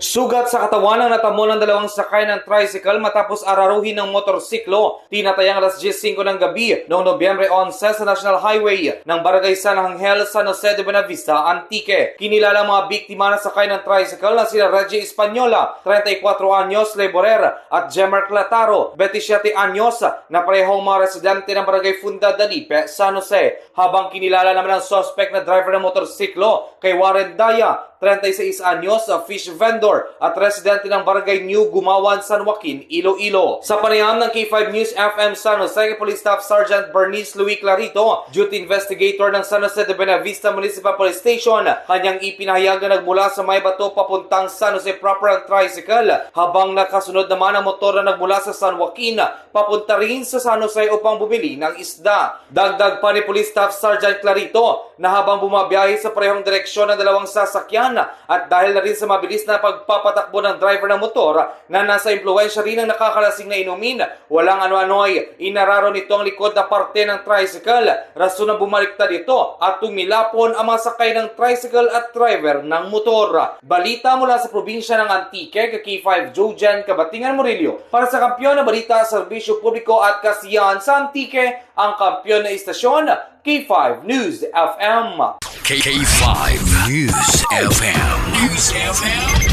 Sugat sa katawan ang natamo ng dalawang sakay ng tricycle matapos araruhin ng motorsiklo. Tinatayang alas 10:05 ng gabi noong Nobyembre 11 sa National Highway ng Barangay San Angel, San Jose de Buenavista, Antique. Kinilala ang mga biktima na sakay ng tricycle na sila Reggie Española, 34 anyos, laborer, at Jemer Clataro, 27 anyos, na parehong mga residente ng Barangay Funda Dalipe, San Jose. Habang kinilala naman ang suspect na driver ng motorsiklo kay Warren Daya, 36 anyos, fish vendor at residente ng Barangay New Gumawan, San Joaquin, Iloilo. Sa panayam ng K5 News FM San Jose, Police Staff Sergeant Bernice Louis Clarito, duty investigator ng San Jose de Buenavista Municipal Police Station, kanyang ipinahayag na nagmula sa Maybato papuntang San Jose proper ang tricycle, habang nakasunod naman ang motor na nagmula sa San Joaquin papunta rin sa San Jose upang bumili ng isda. Dagdag pa ni Police Staff Sergeant Clarito na habang bumabiyahe sa parehong direksyon ng dalawang sasakyan at dahil na rin sa mabilis na pagpapatakbo ng driver ng motor na nasa impluwensya rin ng nakakalasing na inumin, walang ano-ano ay inararo nito ang likod na parte ng tricycle, rason na bumaliktad ito at tumilapon ang mga sakay ng tricycle at driver ng motor. Balita mula sa probinsya ng Antique, K5 Jojen, Kabatingan, Murillo. Para sa Kampiyon na Balita, Serbisyo Publiko at Kasiyahan sa Antique, ang kampiyon na istasyon, K5 News FM. K5 News FM. News FM.